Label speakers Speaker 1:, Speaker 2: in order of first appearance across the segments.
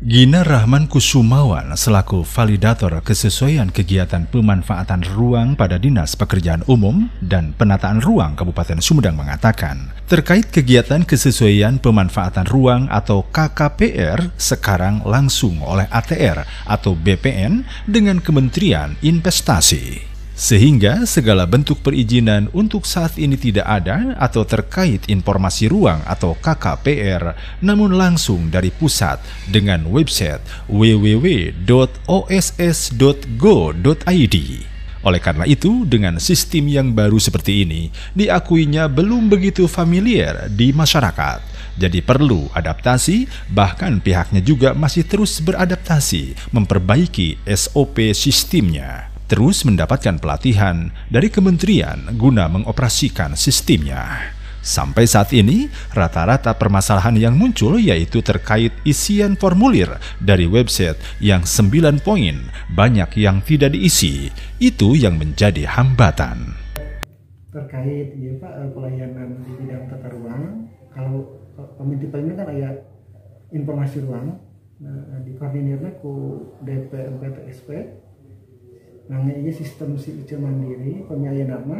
Speaker 1: Gina Rahman Kusumawan selaku validator kesesuaian kegiatan pemanfaatan ruang pada Dinas Pekerjaan Umum dan Penataan Ruang Kabupaten Sumedang mengatakan, terkait kegiatan kesesuaian pemanfaatan ruang atau KKPR sekarang langsung oleh ATR atau BPN dengan Kementerian Investasi. Sehingga segala bentuk perizinan untuk saat ini tidak ada atau terkait informasi ruang atau KKPR, namun langsung dari pusat dengan website www.oss.go.id. Oleh karena itu, dengan sistem yang baru seperti ini, diakuinya belum begitu familiar di masyarakat. Jadi perlu adaptasi, bahkan pihaknya juga masih terus beradaptasi, memperbaiki SOP sistemnya. Terus mendapatkan pelatihan dari kementerian guna mengoperasikan sistemnya. Sampai saat ini, rata-rata permasalahan yang muncul yaitu terkait isian formulir dari website yang 9 poin, banyak yang tidak diisi. Itu yang menjadi hambatan.
Speaker 2: Terkait ya Pak, pelayanan di bidang tata ruang, kalau pemintipan ini kan ada informasi ruang, nah, dikoordinirnya ku DPMPTSP. Nah, ini sistem si Ica Mandiri, pembiayaan nama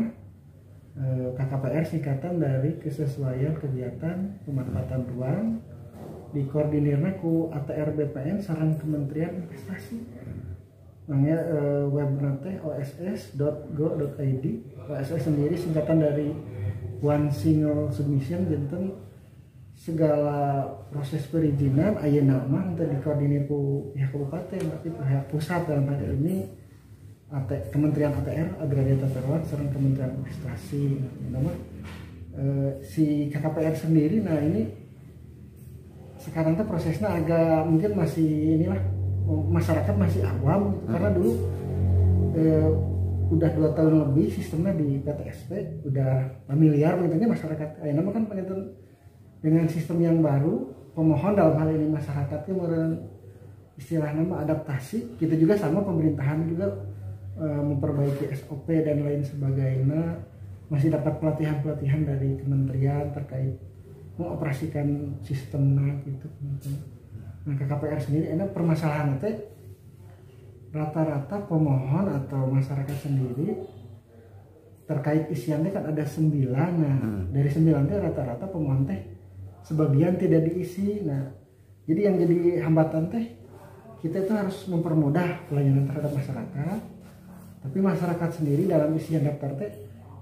Speaker 2: KKPR singkatan dari kesesuaian kegiatan pemanfaatan ruang, dikoordinirnya ku ATR BPN sareng Kementerian Investasi. Namanya webnya teh oss.go.id. OSS sendiri singkatan dari One Single Submission, jadi segala proses perizinan ayeuna mah teh dikoordinir ku pihak kabupaten tapi pihak pusat dalam hal ini Kementerian ATR Agraria Tata Ruang serta Kementerian Investasi. Si KKPR sendiri, nah ini sekarang tuh prosesnya agak mungkin masih inilah masyarakat masih awam gitu. Karena dulu udah 2 tahun lebih sistemnya di PTSP udah familiar gitu masyarakat. Nama kan pengen dengan sistem yang baru, pemohon dalam hal ini masyarakatnya istilah nama adaptasi. Kita juga sama pemerintahan juga memperbaiki SOP dan lain sebagainya, masih dapat pelatihan dari kementerian terkait mengoperasikan sistemnya gitu. Nah, KKPR sendiri enak permasalahan itu rata-rata pemohon atau masyarakat sendiri terkait isiannya kan ada 9. Nah, dari 9 teh rata-rata pemohon teh sebagian tidak diisi. Nah, jadi yang jadi hambatan teh kita itu harus mempermudah pelayanan terhadap masyarakat. Tapi masyarakat sendiri dalam isian daftar teh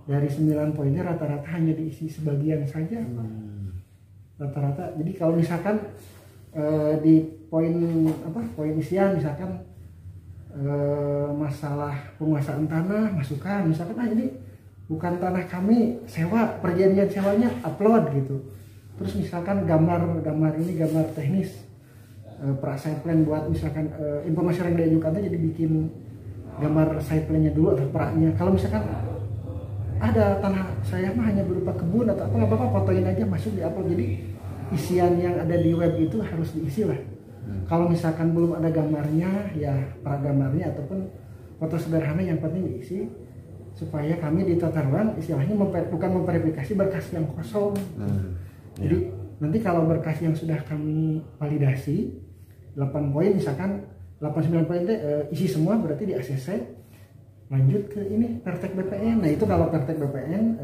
Speaker 2: dari 9 poinnya rata-rata hanya diisi sebagian saja. Rata-rata. Jadi kalau misalkan di poin isian misalkan masalah penguasaan tanah masukkan, misalkan ini bukan tanah kami, sewa, perjanjian sewanya upload gitu. Terus misalkan gambar teknis pra-site plan buat misalkan informasi yang diajukan jadi bikin gambar site plan-nya dulu atau praknya. Kalau misalkan ada tanah saya mah hanya berupa kebun atau apa, nggak apa-apa, fotoin aja masuk di upload. Jadi isian yang ada di web itu harus diisi lah. Kalau misalkan belum ada gambarnya, ya pragambarnya ataupun foto sederhana yang penting diisi supaya kami di tata ruang istilahnya bukan memverifikasi berkas yang kosong. Jadi nanti kalau berkas yang sudah kami validasi 8 poin misalkan 89 poin isi semua berarti di ACC, lanjut ke ini Pertek BPN. Nah itu kalau Pertek BPN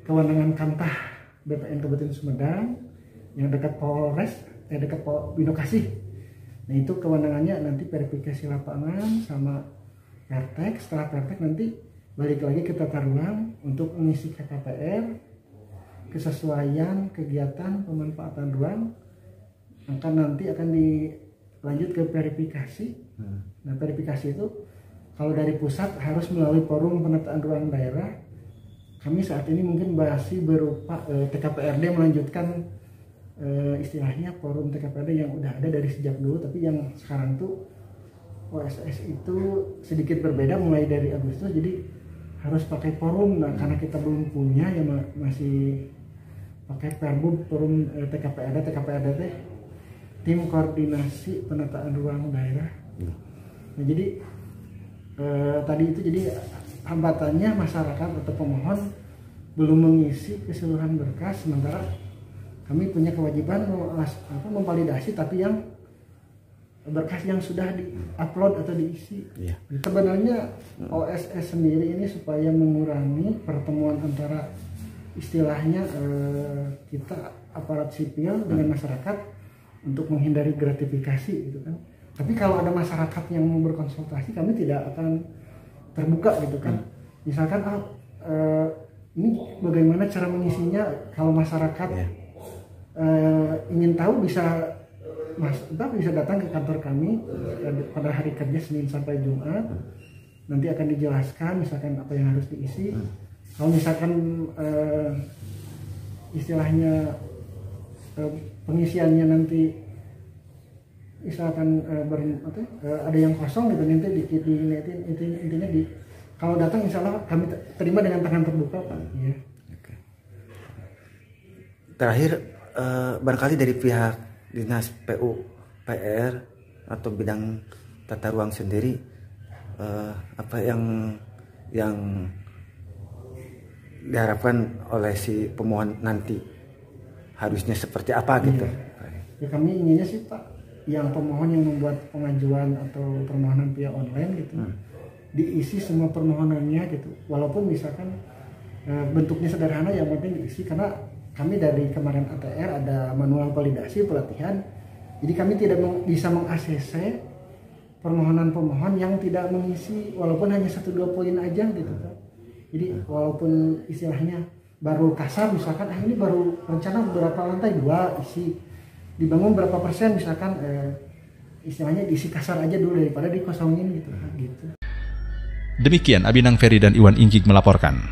Speaker 2: kewenangan Kantah BPN Kabupaten Sumedang yang dekat Polres dekat Binokasi. Nah itu kewenangannya nanti verifikasi lapangan sama Pertek. Setelah Pertek nanti balik lagi ke tata ruang untuk mengisi KKPR kesesuaian kegiatan pemanfaatan ruang nanti akan lanjut ke verifikasi. Nah verifikasi itu kalau dari pusat harus melalui forum penataan ruang daerah. Kami saat ini mungkin masih berupa TKPRD melanjutkan istilahnya forum TKPRD yang udah ada dari sejak dulu, tapi yang sekarang tuh OSS itu sedikit berbeda mulai dari Agustus, jadi harus pakai forum. Nah karena kita belum punya ya masih pakai Perbub forum TKPRD teh tim koordinasi penataan ruang daerah. Nah jadi tadi itu jadi hambatannya masyarakat atau pemohon belum mengisi keseluruhan berkas, sementara kami punya kewajiban memvalidasi, tapi yang berkas yang sudah di-upload atau diisi.
Speaker 3: Iya.
Speaker 2: Sebenarnya OSS sendiri ini supaya mengurangi pertemuan antara istilahnya kita aparat sipil dengan masyarakat untuk menghindari gratifikasi gitu kan. Tapi kalau ada masyarakat yang mau berkonsultasi, kami tidak akan terbuka gitu kan. Misalkan ini bagaimana cara mengisinya, kalau masyarakat ingin tahu bisa datang ke kantor kami pada hari kerja Senin sampai Jumat. Nanti akan dijelaskan misalkan apa yang harus diisi. Kalau misalkan istilahnya pengisiannya nanti misalkan ada yang kosong gitu, nanti intinya kalau datang insya Allah kami terima dengan tangan terbuka Pak. Ya.
Speaker 3: Oke. Terakhir barangkali dari pihak Dinas PUPR atau bidang tata ruang sendiri apa yang diharapkan oleh si pemohon nanti harusnya seperti apa gitu?
Speaker 2: Ya kami inginnya sih Pak, yang pemohon yang membuat pengajuan atau permohonan via online gitu, diisi semua permohonannya gitu, walaupun misalkan bentuknya sederhana, yang penting diisi. Karena kami dari kemarin ATR ada manual validasi pelatihan, jadi kami tidak bisa meng-ACC permohonan pemohon yang tidak mengisi walaupun hanya 1-2 poin aja gitu Pak. Jadi walaupun istilahnya baru kasar misalkan ini baru rencana berapa lantai 2 isi, dibangun berapa persen misalkan, istilahnya diisi kasar aja dulu daripada dikosongin gitu.
Speaker 1: Demikian Abinang Ferry dan Iwan Inggik melaporkan.